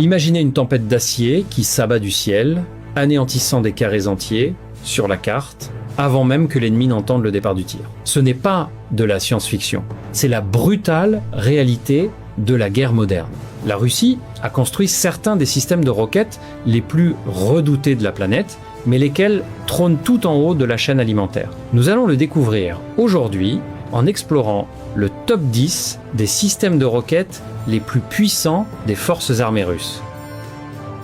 Imaginez une tempête d'acier qui s'abat du ciel, anéantissant des carrés entiers sur la carte, avant même que l'ennemi n'entende le départ du tir. Ce n'est pas de la science-fiction, c'est la brutale réalité de la guerre moderne. La Russie a construit certains des systèmes de roquettes les plus redoutés de la planète, mais lesquels trônent tout en haut de la chaîne alimentaire. Nous allons le découvrir aujourd'hui en explorant le top 10 des systèmes de roquettes les plus puissants des forces armées russes.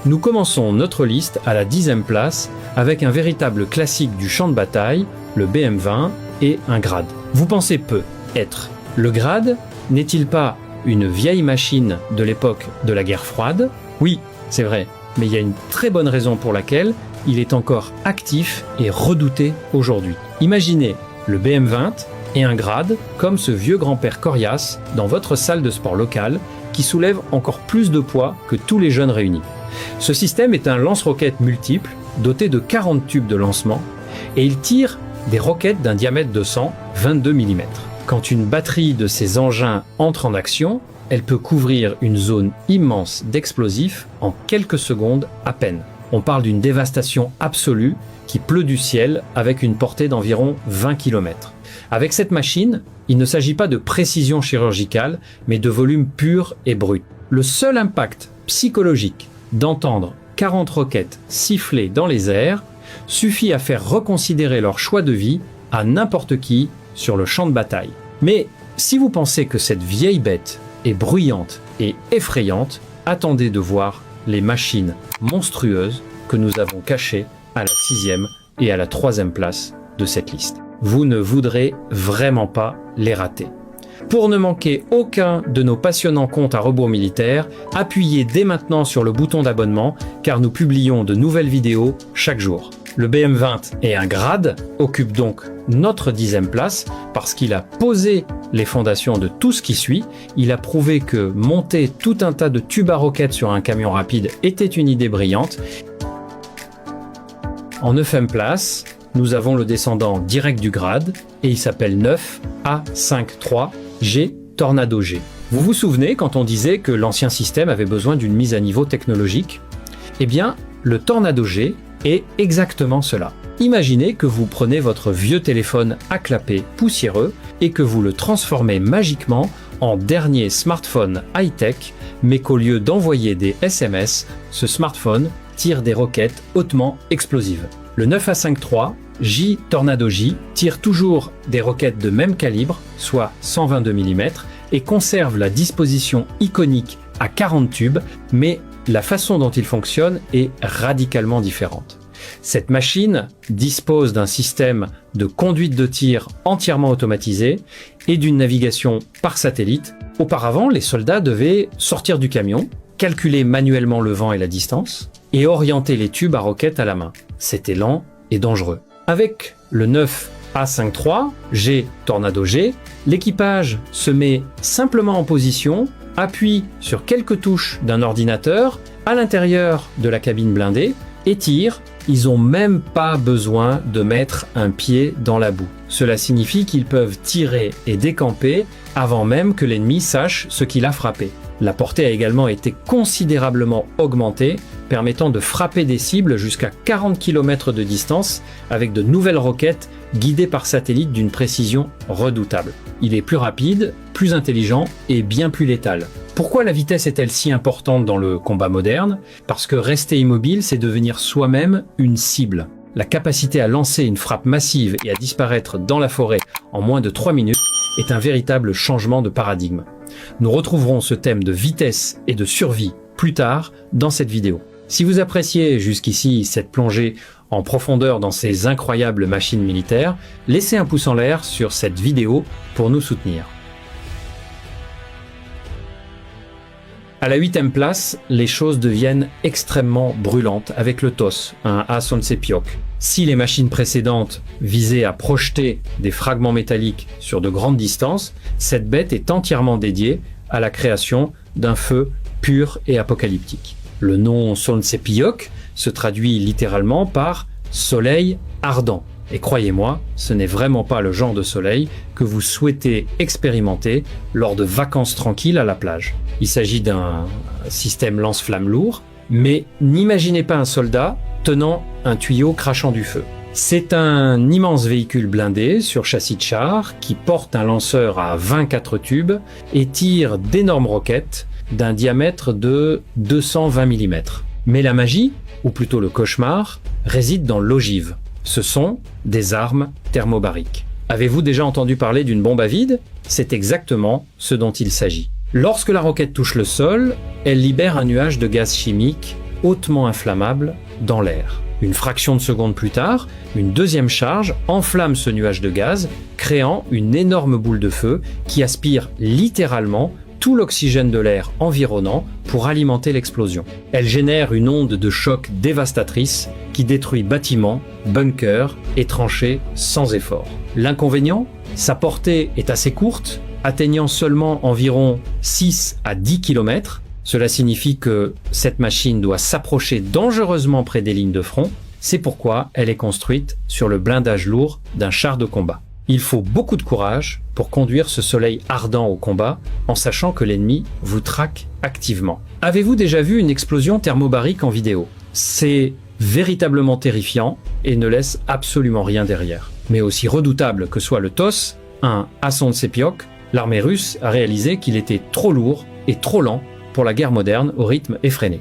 Nous commençons notre liste à la 10e place avec un véritable classique du champ de bataille, le BM-20 et un Grad. Vous pensez peu être. Le Grad n'est-il pas une vieille machine de l'époque de la guerre froide? Oui, c'est vrai, mais il y a une très bonne raison pour laquelle il est encore actif et redouté aujourd'hui. Imaginez le BM-20 et un Grad comme ce vieux grand-père coriace dans votre salle de sport locale qui soulève encore plus de poids que tous les jeunes réunis. Ce système est un lance-roquettes multiple doté de 40 tubes de lancement et il tire des roquettes d'un diamètre de 122 mm. Quand une batterie de ces engins entre en action, elle peut couvrir une zone immense d'explosifs en quelques secondes à peine. On parle d'une dévastation absolue qui pleut du ciel avec une portée d'environ 20 km. Avec cette machine, il ne s'agit pas de précision chirurgicale, mais de volume pur et brut. Le seul impact psychologique d'entendre 40 roquettes siffler dans les airs suffit à faire reconsidérer leur choix de vie à n'importe qui sur le champ de bataille. Mais si vous pensez que cette vieille bête est bruyante et effrayante, attendez de voir les machines monstrueuses que nous avons cachées à la 6e et à la 3e place de cette liste. Vous ne voudrez vraiment pas les rater. Pour ne manquer aucun de nos passionnants comptes à rebours militaire, appuyez dès maintenant sur le bouton d'abonnement car nous publions de nouvelles vidéos chaque jour. Le BM-20 et un Grad occupent donc notre 10e place parce qu'il a posé les fondations de tout ce qui suit. Il a prouvé que monter tout un tas de tubes à roquettes sur un camion rapide était une idée brillante. En 9e place, nous avons le descendant direct du Grad et il s'appelle 9A53G Tornado G. Vous vous souvenez quand on disait que l'ancien système avait besoin d'une mise à niveau technologique? Eh bien, le Tornado G est exactement cela. Imaginez que vous prenez votre vieux téléphone à clapet poussiéreux et que vous le transformez magiquement en dernier smartphone high-tech, mais qu'au lieu d'envoyer des SMS, ce smartphone tire des roquettes hautement explosives. Le 9A53 J Tornado J tire toujours des roquettes de même calibre, soit 122 mm, et conserve la disposition iconique à 40 tubes, mais la façon dont il fonctionne est radicalement différente. Cette machine dispose d'un système de conduite de tir entièrement automatisé et d'une navigation par satellite. Auparavant, les soldats devaient sortir du camion, calculer manuellement le vent et la distance, et orienter les tubes à roquettes à la main. C'était lent et dangereux. Avec le 9A53 G Tornado G, l'équipage se met simplement en position, appuie sur quelques touches d'un ordinateur à l'intérieur de la cabine blindée et tire. Ils n'ont même pas besoin de mettre un pied dans la boue. Cela signifie qu'ils peuvent tirer et décamper avant même que l'ennemi sache ce qu'il a frappé. La portée a également été considérablement augmentée, permettant de frapper des cibles jusqu'à 40 km de distance avec de nouvelles roquettes guidées par satellite d'une précision redoutable. Il est plus rapide, plus intelligent et bien plus létal. Pourquoi la vitesse est-elle si importante dans le combat moderne? Parce que rester immobile, c'est devenir soi-même une cible. La capacité à lancer une frappe massive et à disparaître dans la forêt en moins de 3 minutes est un véritable changement de paradigme. Nous retrouverons ce thème de vitesse et de survie plus tard dans cette vidéo. Si vous appréciez jusqu'ici cette plongée en profondeur dans ces incroyables machines militaires, laissez un pouce en l'air sur cette vidéo pour nous soutenir. À la 8e place, les choses deviennent extrêmement brûlantes avec le TOS, un A-Sonsepiok. Si les machines précédentes visaient à projeter des fragments métalliques sur de grandes distances, cette bête est entièrement dédiée à la création d'un feu pur et apocalyptique. Le nom Sonsepiok se traduit littéralement par « soleil ardent ». Et croyez-moi, ce n'est vraiment pas le genre de soleil que vous souhaitez expérimenter lors de vacances tranquilles à la plage. Il s'agit d'un système lance-flamme lourd, mais n'imaginez pas un soldat tenant un tuyau crachant du feu. C'est un immense véhicule blindé sur châssis de char qui porte un lanceur à 24 tubes et tire d'énormes roquettes d'un diamètre de 220 mm. Mais la magie, ou plutôt le cauchemar, réside dans l'ogive. Ce sont des armes thermobariques. Avez-vous déjà entendu parler d'une bombe à vide? C'est exactement ce dont il s'agit. Lorsque la roquette touche le sol, elle libère un nuage de gaz chimique hautement inflammable dans l'air. Une fraction de seconde plus tard, une deuxième charge enflamme ce nuage de gaz, créant une énorme boule de feu qui aspire littéralement tout l'oxygène de l'air environnant pour alimenter l'explosion. Elle génère une onde de choc dévastatrice qui détruit bâtiments, bunkers et tranchées sans effort. L'inconvénient, sa portée est assez courte, atteignant seulement environ 6 à 10 km. Cela signifie que cette machine doit s'approcher dangereusement près des lignes de front. C'est pourquoi elle est construite sur le blindage lourd d'un char de combat. Il faut beaucoup de courage pour conduire ce soleil ardent au combat en sachant que l'ennemi vous traque activement. Avez-vous déjà vu une explosion thermobarique en vidéo? C'est véritablement terrifiant et ne laisse absolument rien derrière. Mais aussi redoutable que soit le TOS, un Asson Sepiok, l'armée russe a réalisé qu'il était trop lourd et trop lent pour la guerre moderne au rythme effréné.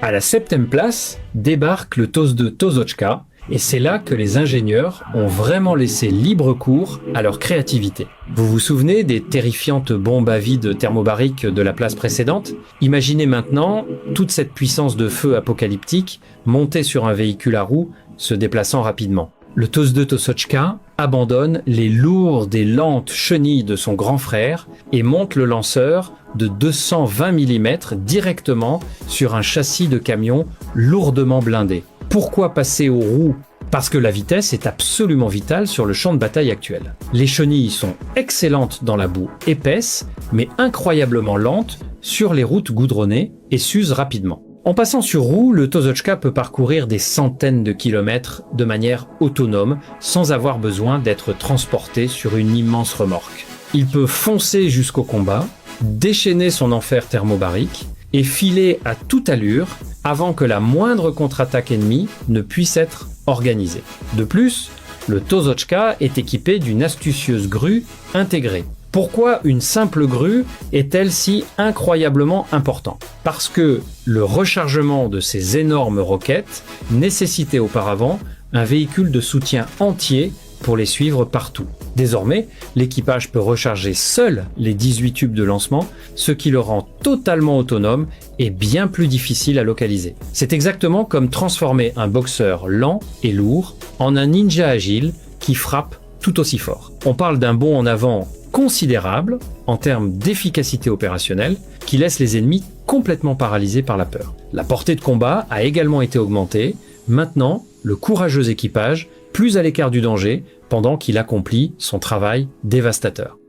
À la 7e place débarque le TOS-2 Tozochka, et c'est là que les ingénieurs ont vraiment laissé libre cours à leur créativité. Vous vous souvenez des terrifiantes bombes à vide thermobariques de la place précédente? Imaginez maintenant toute cette puissance de feu apocalyptique montée sur un véhicule à roues se déplaçant rapidement. Le TOS-2 Tozochka abandonne les lourdes et lentes chenilles de son grand frère et monte le lanceur de 220 mm directement sur un châssis de camion lourdement blindé. Pourquoi passer aux roues? Parce que la vitesse est absolument vitale sur le champ de bataille actuel. Les chenilles sont excellentes dans la boue épaisse, mais incroyablement lentes sur les routes goudronnées et s'usent rapidement. En passant sur roues, le Tozochka peut parcourir des centaines de kilomètres de manière autonome, sans avoir besoin d'être transporté sur une immense remorque. Il peut foncer jusqu'au combat, déchaîner son enfer thermobarique et filer à toute allure avant que la moindre contre-attaque ennemie ne puisse être organisée. De plus, le Tozochka est équipé d'une astucieuse grue intégrée. Pourquoi une simple grue est-elle si incroyablement importante? Parce que le rechargement de ces énormes roquettes nécessitait auparavant un véhicule de soutien entier pour les suivre partout. Désormais, l'équipage peut recharger seul les 18 tubes de lancement, ce qui le rend totalement autonome et bien plus difficile à localiser. C'est exactement comme transformer un boxeur lent et lourd en un ninja agile qui frappe tout aussi fort. On parle d'un bond en avant considérable en termes d'efficacité opérationnelle qui laisse les ennemis complètement paralysés par la peur. La portée de combat a également été augmentée. Maintenant, le courageux équipage plus à l'écart du danger pendant qu'il accomplit son travail dévastateur.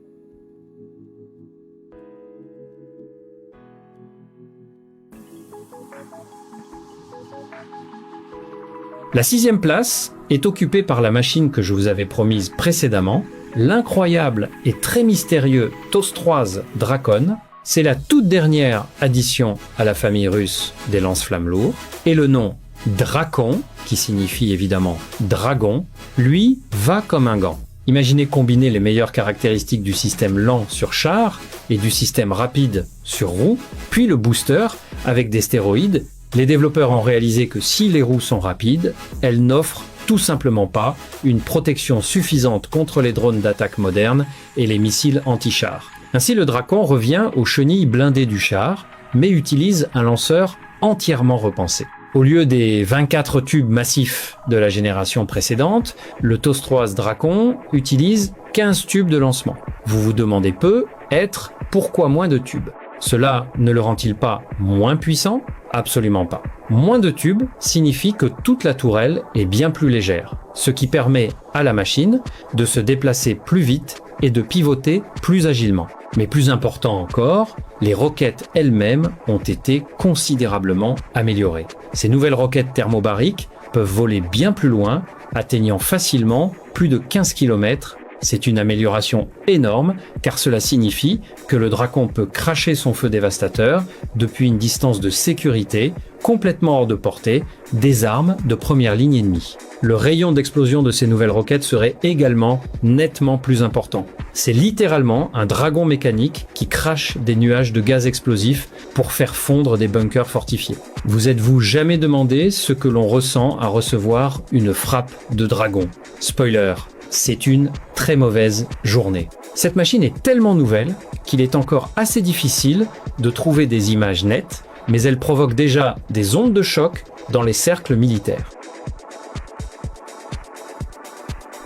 La 6e place est occupée par la machine que je vous avais promise précédemment, l'incroyable et très mystérieux TOS-3 Drakon. C'est la toute dernière addition à la famille russe des lance-flammes lourds, et le nom Drakon, qui signifie évidemment dragon, lui va comme un gant. Imaginez combiner les meilleures caractéristiques du système lent sur char et du système rapide sur roue, puis le booster avec des stéroïdes. Les développeurs ont réalisé que si les roues sont rapides, elles n'offrent tout simplement pas une protection suffisante contre les drones d'attaque modernes et les missiles anti-char. Ainsi, le Drakon revient aux chenilles blindées du char, mais utilise un lanceur entièrement repensé. Au lieu des 24 tubes massifs de la génération précédente, le TOS-3 Drakon utilise 15 tubes de lancement. Vous vous demandez peut-être pourquoi moins de tubes. Cela ne le rend-il pas moins puissant? Absolument pas. Moins de tubes signifie que toute la tourelle est bien plus légère, ce qui permet à la machine de se déplacer plus vite et de pivoter plus agilement. Mais plus important encore, les roquettes elles-mêmes ont été considérablement améliorées. Ces nouvelles roquettes thermobariques peuvent voler bien plus loin, atteignant facilement plus de 15 km. C'est une amélioration énorme car cela signifie que le Dracon peut cracher son feu dévastateur depuis une distance de sécurité complètement hors de portée des armes de première ligne ennemie. Le rayon d'explosion de ces nouvelles roquettes serait également nettement plus important. C'est littéralement un dragon mécanique qui crache des nuages de gaz explosifs pour faire fondre des bunkers fortifiés. Vous êtes-vous jamais demandé ce que l'on ressent à recevoir une frappe de dragon? Spoiler, c'est une très mauvaise journée. Cette machine est tellement nouvelle qu'il est encore assez difficile de trouver des images nettes, mais elle provoque déjà des ondes de choc dans les cercles militaires.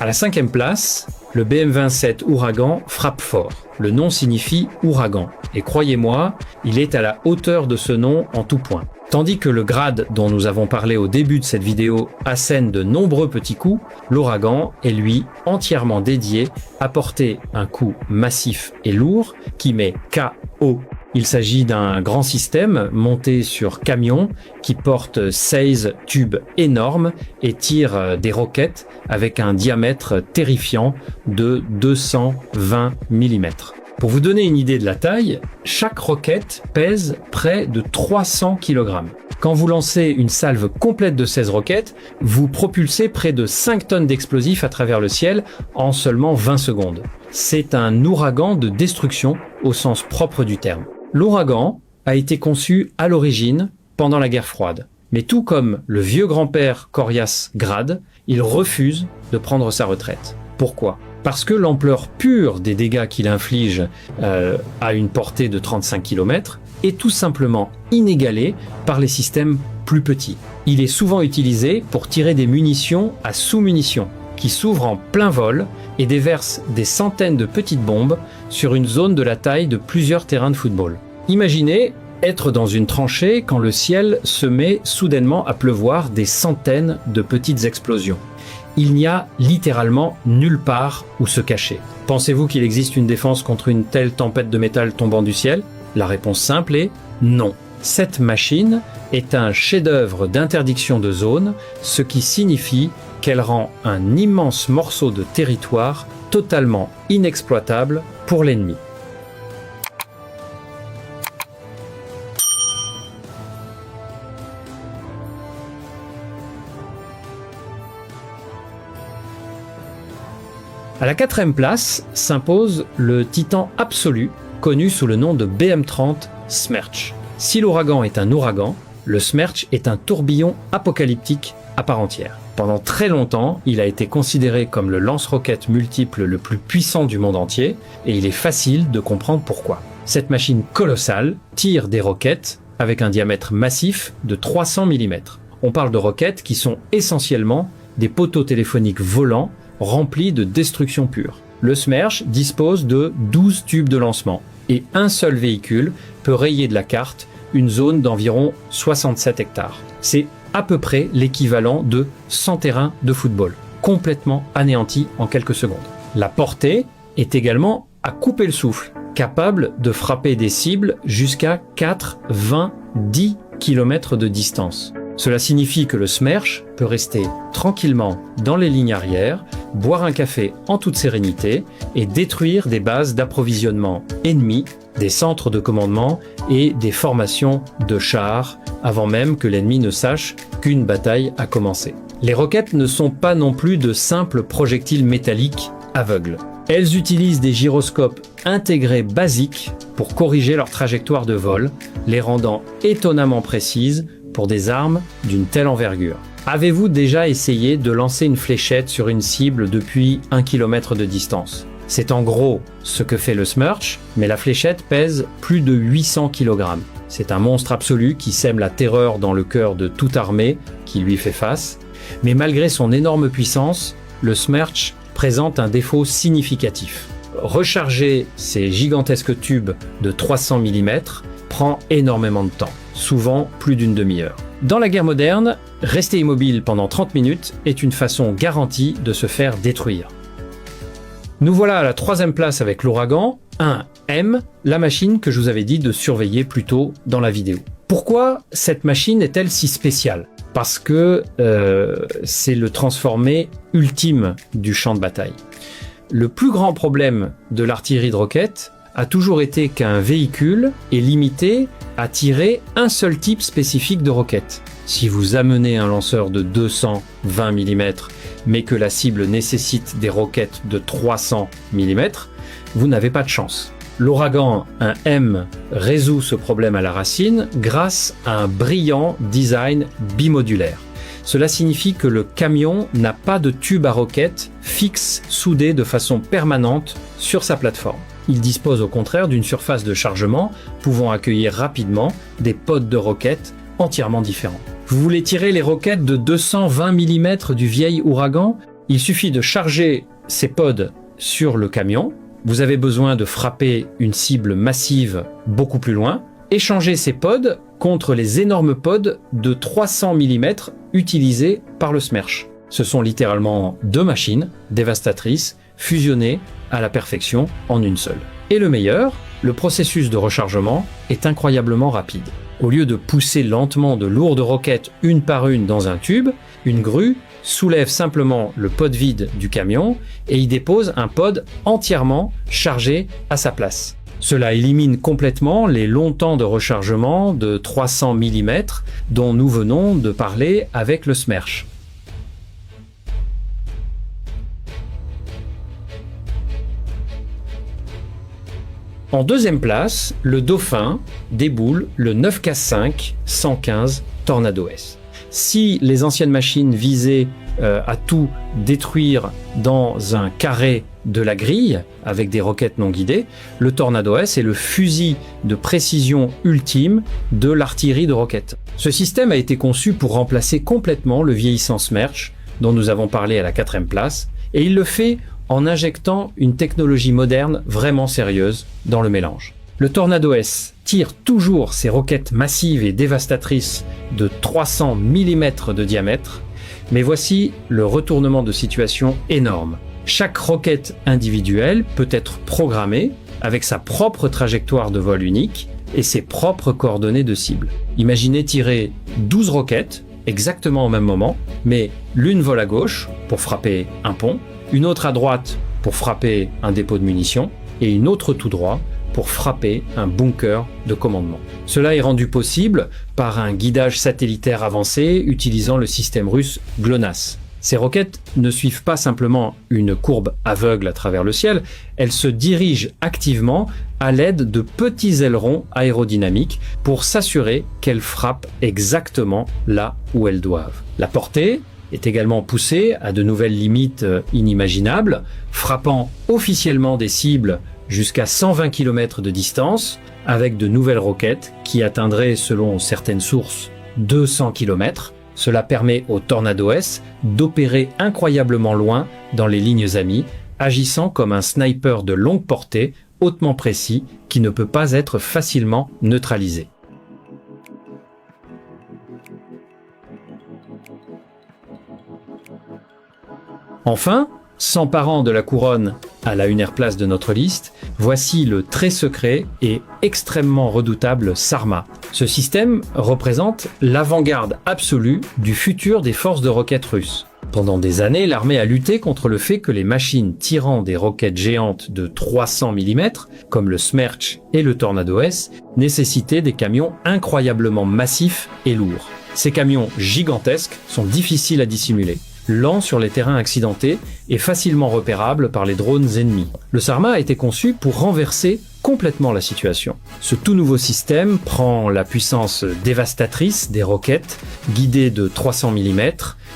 À la 5e place, le BM-27 Ouragan frappe fort. Le nom signifie ouragan, et croyez-moi, il est à la hauteur de ce nom en tout point. Tandis que le grade dont nous avons parlé au début de cette vidéo assène de nombreux petits coups, l'ouragan est lui entièrement dédié à porter un coup massif et lourd qui met KO. Il s'agit d'un grand système monté sur camion qui porte 16 tubes énormes et tire des roquettes avec un diamètre terrifiant de 220 mm. Pour vous donner une idée de la taille, chaque roquette pèse près de 300 kg. Quand vous lancez une salve complète de 16 roquettes, vous propulsez près de 5 tonnes d'explosifs à travers le ciel en seulement 20 secondes. C'est un ouragan de destruction au sens propre du terme. L'ouragan a été conçu à l'origine pendant la guerre froide. Mais tout comme le vieux grand-père Corias Grad, il refuse de prendre sa retraite. Pourquoi ? Parce que l'ampleur pure des dégâts qu'il inflige à une portée de 35 km est tout simplement inégalée par les systèmes plus petits. Il est souvent utilisé pour tirer des munitions à sous-munitions qui s'ouvrent en plein vol et déversent des centaines de petites bombes sur une zone de la taille de plusieurs terrains de football. Imaginez être dans une tranchée quand le ciel se met soudainement à pleuvoir des centaines de petites explosions. Il n'y a littéralement nulle part où se cacher. Pensez-vous qu'il existe une défense contre une telle tempête de métal tombant du ciel? La réponse simple est non. Cette machine est un chef-d'œuvre d'interdiction de zone, ce qui signifie qu'elle rend un immense morceau de territoire totalement inexploitable pour l'ennemi. À la 4e place s'impose le titan absolu, connu sous le nom de BM-30 Smerch. Si l'ouragan est un ouragan, le Smerch est un tourbillon apocalyptique à part entière. Pendant très longtemps, il a été considéré comme le lance-roquettes multiple le plus puissant du monde entier, et il est facile de comprendre pourquoi. Cette machine colossale tire des roquettes avec un diamètre massif de 300 mm. On parle de roquettes qui sont essentiellement des poteaux téléphoniques volants remplis de destruction pure. Le Smerch dispose de 12 tubes de lancement et un seul véhicule peut rayer de la carte une zone d'environ 67 hectares. C'est à peu près l'équivalent de 100 terrains de football, complètement anéantis en quelques secondes. La portée est également à couper le souffle, capable de frapper des cibles jusqu'à 4, 20, 10 km de distance. Cela signifie que le Smerch peut rester tranquillement dans les lignes arrières, boire un café en toute sérénité et détruire des bases d'approvisionnement ennemies, des centres de commandement et des formations de chars avant même que l'ennemi ne sache qu'une bataille a commencé. Les roquettes ne sont pas non plus de simples projectiles métalliques aveugles. Elles utilisent des gyroscopes intégrés basiques pour corriger leur trajectoire de vol, les rendant étonnamment précises pour des armes d'une telle envergure. Avez-vous déjà essayé de lancer une fléchette sur une cible depuis 1 km de distance? C'est en gros ce que fait le Smerch, mais la fléchette pèse plus de 800 kg. C'est un monstre absolu qui sème la terreur dans le cœur de toute armée qui lui fait face. Mais malgré son énorme puissance, le Smerch présente un défaut significatif. Recharger ces gigantesques tubes de 300 mm prend énormément de temps, souvent plus d'une demi-heure. Dans la guerre moderne, rester immobile pendant 30 minutes est une façon garantie de se faire détruire. Nous voilà à la 3e place avec l'ouragan, un M, la machine que je vous avais dit de surveiller plus tôt dans la vidéo. Pourquoi cette machine est-elle si spéciale? Parce que c'est le transformé ultime du champ de bataille. Le plus grand problème de l'artillerie de roquettes a toujours été qu'un véhicule est limité à tirer un seul type spécifique de roquette. Si vous amenez un lanceur de 220 mm, mais que la cible nécessite des roquettes de 300 mm, vous n'avez pas de chance. L'Ouragan, un M, résout ce problème à la racine grâce à un brillant design bimodulaire. Cela signifie que le camion n'a pas de tube à roquettes fixe soudé de façon permanente sur sa plateforme. Il dispose au contraire d'une surface de chargement pouvant accueillir rapidement des pods de roquettes entièrement différents. Vous voulez tirer les roquettes de 220 mm du vieil Ouragan? Il suffit de charger ces pods sur le camion. Vous avez besoin de frapper une cible massive beaucoup plus loin. Échanger ces pods contre les énormes pods de 300 mm utilisés par le Smerch. Ce sont littéralement deux machines dévastatrices fusionnées à la perfection en une seule. Et le meilleur, le processus de rechargement est incroyablement rapide. Au lieu de pousser lentement de lourdes roquettes une par une dans un tube, une grue soulève simplement le pod vide du camion et y dépose un pod entièrement chargé à sa place. Cela élimine complètement les longs temps de rechargement de 300 mm dont nous venons de parler avec le Smerch. En deuxième place, le Dauphin déboule le 9K5 115 Tornado S. Si les anciennes machines visaient à tout détruire dans un carré de la grille avec des roquettes non guidées, le Tornado S est le fusil de précision ultime de l'artillerie de roquettes. Ce système a été conçu pour remplacer complètement le vieillissant Smerch dont nous avons parlé à la 4e place, et il le fait en injectant une technologie moderne vraiment sérieuse dans le mélange. Le Tornado S tire toujours ses roquettes massives et dévastatrices de 300 mm de diamètre, mais voici le retournement de situation énorme. Chaque roquette individuelle peut être programmée avec sa propre trajectoire de vol unique et ses propres coordonnées de cible. Imaginez tirer 12 roquettes exactement au même moment, mais l'une vole à gauche pour frapper un pont, une autre à droite pour frapper un dépôt de munitions et une autre tout droit pour frapper un bunker de commandement. Cela est rendu possible par un guidage satellitaire avancé utilisant le système russe GLONASS. Ces roquettes ne suivent pas simplement une courbe aveugle à travers le ciel, elles se dirigent activement à l'aide de petits ailerons aérodynamiques pour s'assurer qu'elles frappent exactement là où elles doivent. La portée est également poussée à de nouvelles limites inimaginables, frappant officiellement des cibles jusqu'à 120 km de distance, avec de nouvelles roquettes qui atteindraient, selon certaines sources, 200 km. Cela permet au Tornado S d'opérer incroyablement loin dans les lignes amies, agissant comme un sniper de longue portée, hautement précis, qui ne peut pas être facilement neutralisé. Enfin, s'emparant de la couronne à la 1e place de notre liste, voici le très secret et extrêmement redoutable Sarma. Ce système représente l'avant-garde absolue du futur des forces de roquettes russes. Pendant des années, l'armée a lutté contre le fait que les machines tirant des roquettes géantes de 300 mm, comme le Smerch et le Tornado S, nécessitaient des camions incroyablement massifs et lourds. Ces camions gigantesques sont difficiles à dissimuler, lents sur les terrains accidentés et facilement repérables par les drones ennemis. Le Sarma a été conçu pour renverser complètement la situation. Ce tout nouveau système prend la puissance dévastatrice des roquettes guidées de 300 mm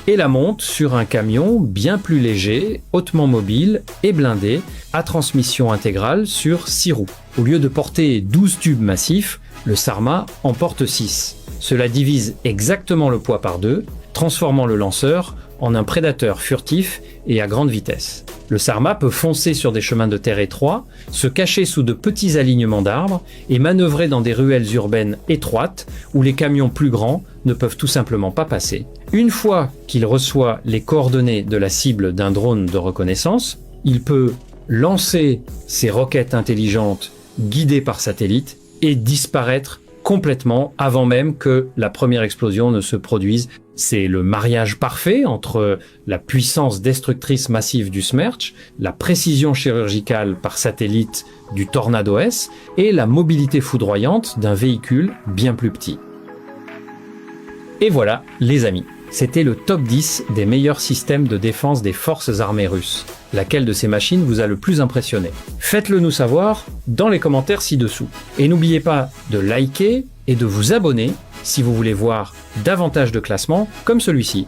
et la monte sur un camion bien plus léger, hautement mobile et blindé à transmission intégrale sur 6 roues. Au lieu de porter 12 tubes massifs, le Sarma en porte 6. Cela divise exactement le poids par deux, transformant le lanceur en un prédateur furtif et à grande vitesse. Le Sarma peut foncer sur des chemins de terre étroits, se cacher sous de petits alignements d'arbres et manœuvrer dans des ruelles urbaines étroites où les camions plus grands ne peuvent tout simplement pas passer. Une fois qu'il reçoit les coordonnées de la cible d'un drone de reconnaissance, il peut lancer ces roquettes intelligentes guidées par satellite et disparaître complètement avant même que la première explosion ne se produise. C'est le mariage parfait entre la puissance destructrice massive du Smerch, la précision chirurgicale par satellite du Tornado S et la mobilité foudroyante d'un véhicule bien plus petit. Et voilà, les amis, c'était le top 10 des meilleurs systèmes de défense des forces armées russes. Laquelle de ces machines vous a le plus impressionné? Faites-le nous savoir dans les commentaires ci-dessous. Et n'oubliez pas de liker et de vous abonner si vous voulez voir davantage de classements comme celui-ci.